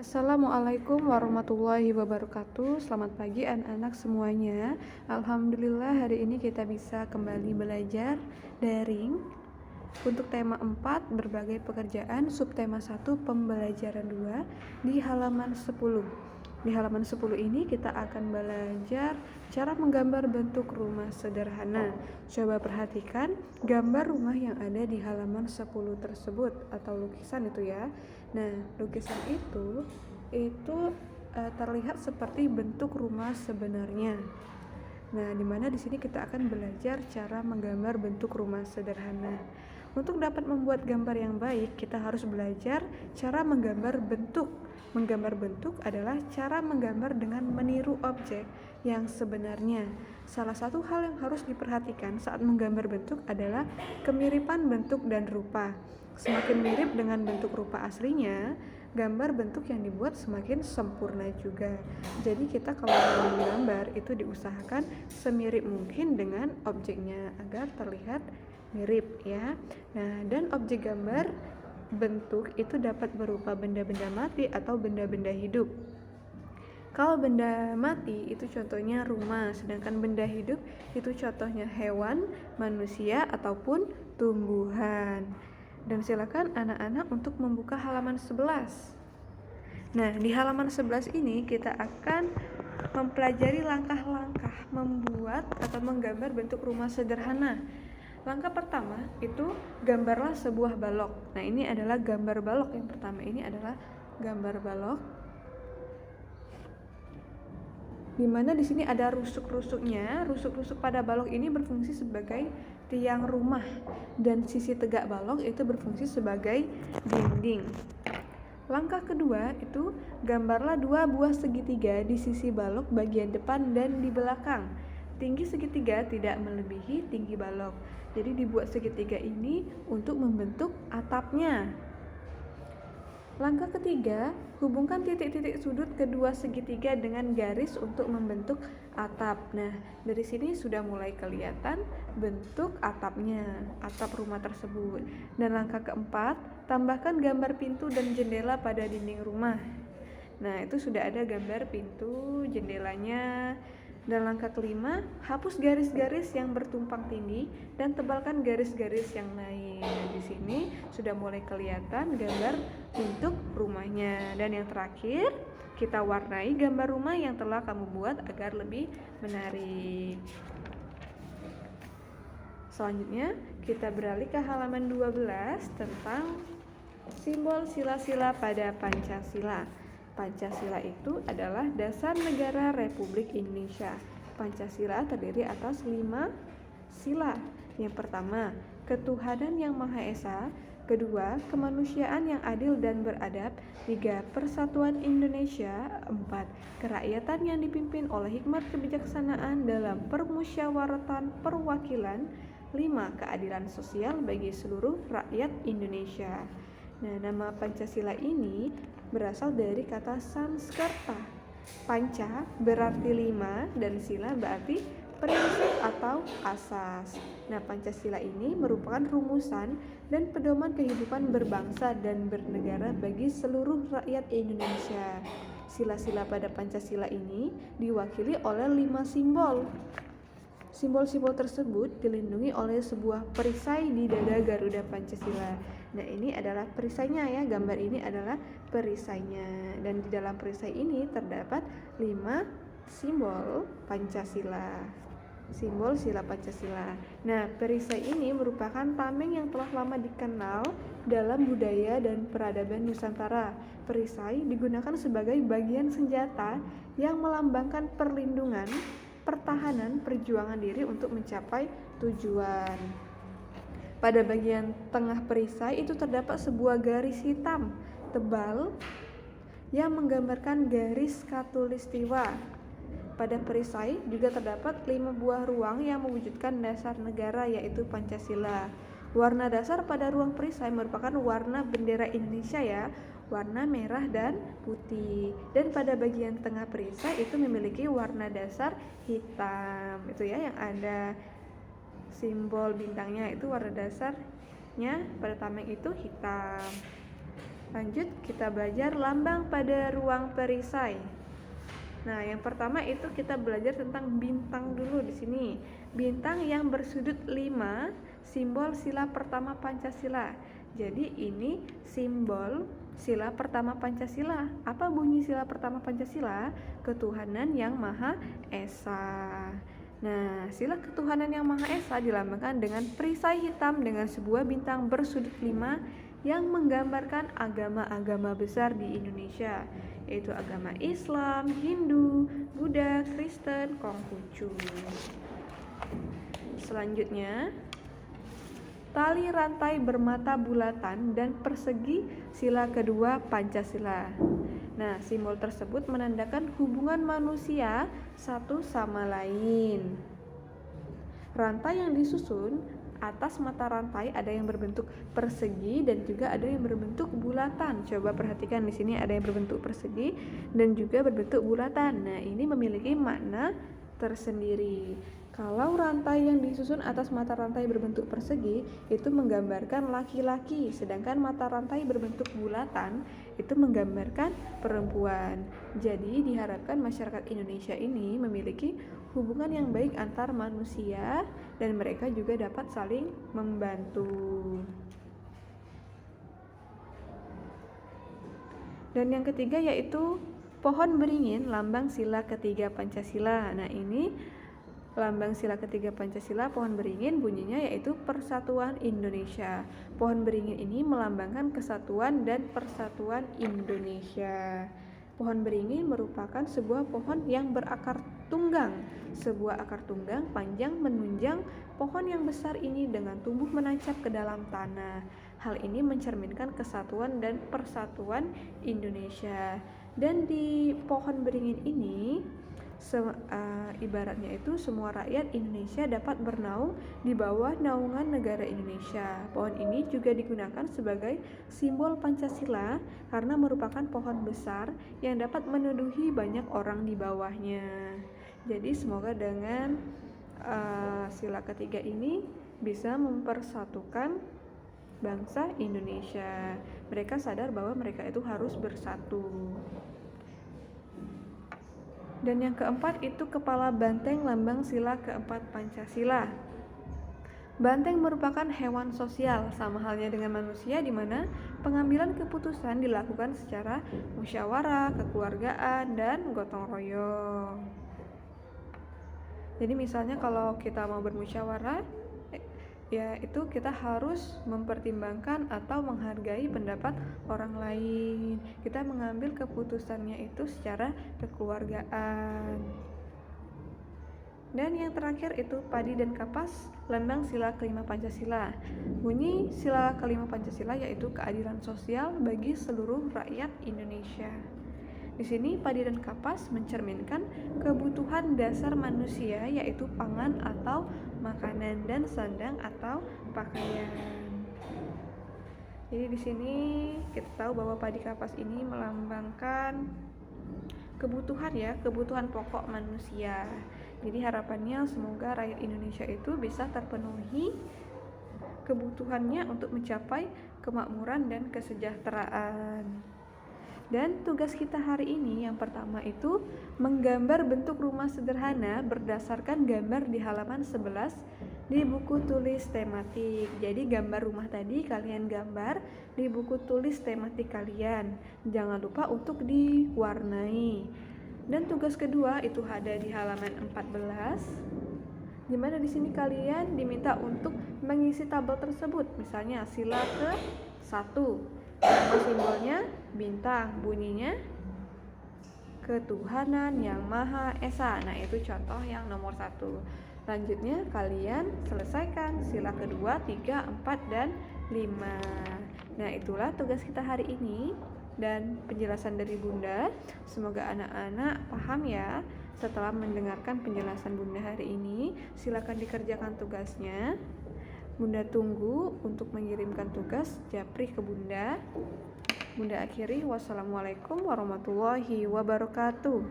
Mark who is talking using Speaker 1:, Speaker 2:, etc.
Speaker 1: Assalamualaikum warahmatullahi wabarakatuh. Selamat pagi anak-anak semuanya. Alhamdulillah hari ini kita bisa kembali belajar daring untuk tema 4 berbagai pekerjaan, subtema 1 pembelajaran 2 di halaman 10. Di halaman 10 ini kita akan belajar cara menggambar bentuk rumah sederhana. Coba perhatikan gambar rumah yang ada di halaman 10 tersebut atau lukisan itu ya. Nah, lukisan itu terlihat seperti bentuk rumah sebenarnya. Nah, dimana di sini kita akan belajar cara menggambar bentuk rumah sederhana. Untuk dapat membuat gambar yang baik, kita harus belajar cara menggambar bentuk. Menggambar bentuk adalah cara menggambar dengan meniru objek yang sebenarnya. Salah satu hal yang harus diperhatikan saat menggambar bentuk adalah kemiripan bentuk dan rupa. Semakin mirip dengan bentuk rupa aslinya, gambar bentuk yang dibuat semakin sempurna juga. Jadi kita kalau mau menggambar itu diusahakan semirip mungkin dengan objeknya agar terlihat mirip ya. Nah, dan objek gambar bentuk itu dapat berupa benda-benda mati atau benda-benda hidup. Kalau benda mati itu contohnya rumah, sedangkan benda hidup itu contohnya hewan, manusia ataupun tumbuhan. Dan silakan anak-anak untuk membuka halaman 11. Nah, di halaman 11 ini kita akan mempelajari langkah-langkah membuat atau menggambar bentuk rumah sederhana. Langkah pertama itu gambarlah sebuah balok. Nah, ini adalah gambar balok. Yang pertama ini adalah gambar balok. Dimana di sini ada rusuk-rusuknya. Rusuk-rusuk pada balok ini berfungsi sebagai tiang rumah dan sisi tegak balok itu berfungsi sebagai dinding. Langkah kedua itu gambarlah 2 buah segitiga di sisi balok bagian depan dan di belakang. Tinggi segitiga tidak melebihi tinggi balok. Jadi dibuat segitiga ini untuk membentuk atapnya. Langkah ketiga, hubungkan titik-titik sudut kedua segitiga dengan garis untuk membentuk atap. Nah, dari sini sudah mulai kelihatan bentuk atapnya, atap rumah tersebut. Dan langkah keempat, tambahkan gambar pintu dan jendela pada dinding rumah. Nah, itu sudah ada gambar pintu, jendelanya. Dan langkah kelima, hapus garis-garis yang bertumpang tindih dan tebalkan garis-garis yang lain. Nah, di sini sudah mulai kelihatan gambar bentuk rumahnya. Dan yang terakhir, kita warnai gambar rumah yang telah kamu buat agar lebih menarik. Selanjutnya, kita beralih ke halaman 12 tentang simbol sila-sila pada Pancasila. Pancasila itu adalah dasar negara Republik Indonesia. Pancasila terdiri atas 5 sila. Yang pertama, ketuhanan yang Maha Esa. Kedua, kemanusiaan yang adil dan beradab. 3, persatuan Indonesia. 4, kerakyatan yang dipimpin oleh hikmat kebijaksanaan dalam permusyawaratan perwakilan. 5, keadilan sosial bagi seluruh rakyat Indonesia. Nah, nama Pancasila ini berasal dari kata Sanskerta. Panca berarti 5 dan sila berarti prinsip atau asas. Nah, Pancasila ini merupakan rumusan dan pedoman kehidupan berbangsa dan bernegara bagi seluruh rakyat Indonesia. Sila-sila pada Pancasila ini diwakili oleh 5 simbol. Simbol-simbol tersebut dilindungi oleh sebuah perisai di dada Garuda Pancasila. Nah, ini adalah perisainya ya, gambar ini adalah perisainya. Dan di dalam perisai ini terdapat 5 simbol Pancasila. Simbol sila Pancasila. Nah, perisai ini merupakan tameng yang telah lama dikenal dalam budaya dan peradaban Nusantara. Perisai digunakan sebagai bagian senjata yang melambangkan perlindungan, pertahanan, perjuangan diri untuk mencapai tujuan. Pada bagian tengah perisai itu terdapat sebuah garis hitam tebal yang menggambarkan garis khatulistiwa. Pada perisai juga terdapat 5 buah ruang yang mewujudkan dasar negara yaitu Pancasila. Warna dasar pada ruang perisai merupakan warna bendera Indonesia ya, warna merah dan putih. Dan pada bagian tengah perisai itu memiliki warna dasar hitam. Itu ya yang ada simbol bintangnya, itu warna dasarnya pada tameng itu hitam. Lanjut, kita belajar lambang pada ruang perisai. Nah, yang pertama itu kita belajar tentang bintang dulu di sini. Bintang yang bersudut 5, simbol sila pertama Pancasila. Jadi ini simbol sila pertama Pancasila. Apa bunyi sila pertama Pancasila? Ketuhanan yang Maha Esa. Nah, sila ketuhanan yang Maha Esa dilambangkan dengan perisai hitam dengan sebuah bintang bersudut 5 yang menggambarkan agama-agama besar di Indonesia, yaitu agama Islam, Hindu, Buddha, Kristen, Konghucu. Selanjutnya, tali rantai bermata bulatan dan persegi sila kedua Pancasila. Nah, simbol tersebut menandakan hubungan manusia satu sama lain. Rantai yang disusun, atas mata rantai ada yang berbentuk persegi dan juga ada yang berbentuk bulatan. Coba perhatikan di sini ada yang berbentuk persegi dan juga berbentuk bulatan. Nah, ini memiliki makna tersendiri. Kalau rantai yang disusun atas mata rantai berbentuk persegi itu menggambarkan laki-laki, sedangkan mata rantai berbentuk bulatan itu menggambarkan perempuan. Jadi diharapkan masyarakat Indonesia ini memiliki hubungan yang baik antar manusia dan mereka juga dapat saling membantu. Dan yang ketiga yaitu pohon beringin, lambang sila ketiga Pancasila. Nah, ini lambang sila ketiga Pancasila, pohon beringin, bunyinya yaitu Persatuan Indonesia. Pohon beringin ini melambangkan kesatuan dan persatuan Indonesia. Pohon beringin merupakan sebuah pohon yang berakar tunggang. Sebuah akar tunggang panjang menunjang pohon yang besar ini dengan tumbuh menancap ke dalam tanah. Hal ini mencerminkan kesatuan dan persatuan Indonesia. Dan di pohon beringin ini ibaratnya itu semua rakyat Indonesia dapat bernaung di bawah naungan negara Indonesia. Pohon ini juga digunakan sebagai simbol Pancasila karena merupakan pohon besar yang dapat meneduhi banyak orang di bawahnya. Jadi semoga dengan sila ketiga ini bisa mempersatukan bangsa Indonesia. Mereka sadar bahwa mereka itu harus bersatu. Dan yang keempat itu kepala banteng, lambang sila keempat Pancasila. Banteng merupakan hewan sosial, sama halnya dengan manusia di mana pengambilan keputusan dilakukan secara musyawarah, kekeluargaan, dan gotong royong. Jadi misalnya kalau kita mau bermusyawarah, ya itu kita harus mempertimbangkan atau menghargai pendapat orang lain. Kita mengambil keputusannya itu secara kekeluargaan. Dan yang terakhir itu padi dan kapas, lambang sila kelima Pancasila. Bunyi sila kelima Pancasila yaitu keadilan sosial bagi seluruh rakyat Indonesia. Di sini padi dan kapas mencerminkan kebutuhan dasar manusia yaitu pangan atau makanan dan sandang atau pakaian. Jadi di sini kita tahu bahwa padi kapas ini melambangkan kebutuhan pokok manusia. Jadi harapannya semoga rakyat Indonesia itu bisa terpenuhi kebutuhannya untuk mencapai kemakmuran dan kesejahteraan. Dan tugas kita hari ini yang pertama itu menggambar bentuk rumah sederhana berdasarkan gambar di halaman 11 di buku tulis tematik. Jadi gambar rumah tadi kalian gambar di buku tulis tematik kalian. Jangan lupa untuk diwarnai. Dan tugas kedua itu ada di halaman 14. Di mana di sini kalian diminta untuk mengisi tabel tersebut. Misalnya sila ke-1. Nama simbolnya bintang, bunyinya ketuhanan yang Maha Esa. Nah, itu contoh yang nomor 1. Lanjutnya kalian selesaikan sila kedua, 3, 4, dan 5. Nah, itulah tugas kita hari ini dan penjelasan dari Bunda. Semoga anak-anak paham ya. Setelah mendengarkan penjelasan Bunda hari ini, silakan dikerjakan tugasnya. Bunda tunggu untuk mengirimkan tugas japri ke Bunda. Bunda akhiri, wassalamualaikum warahmatullahi wabarakatuh.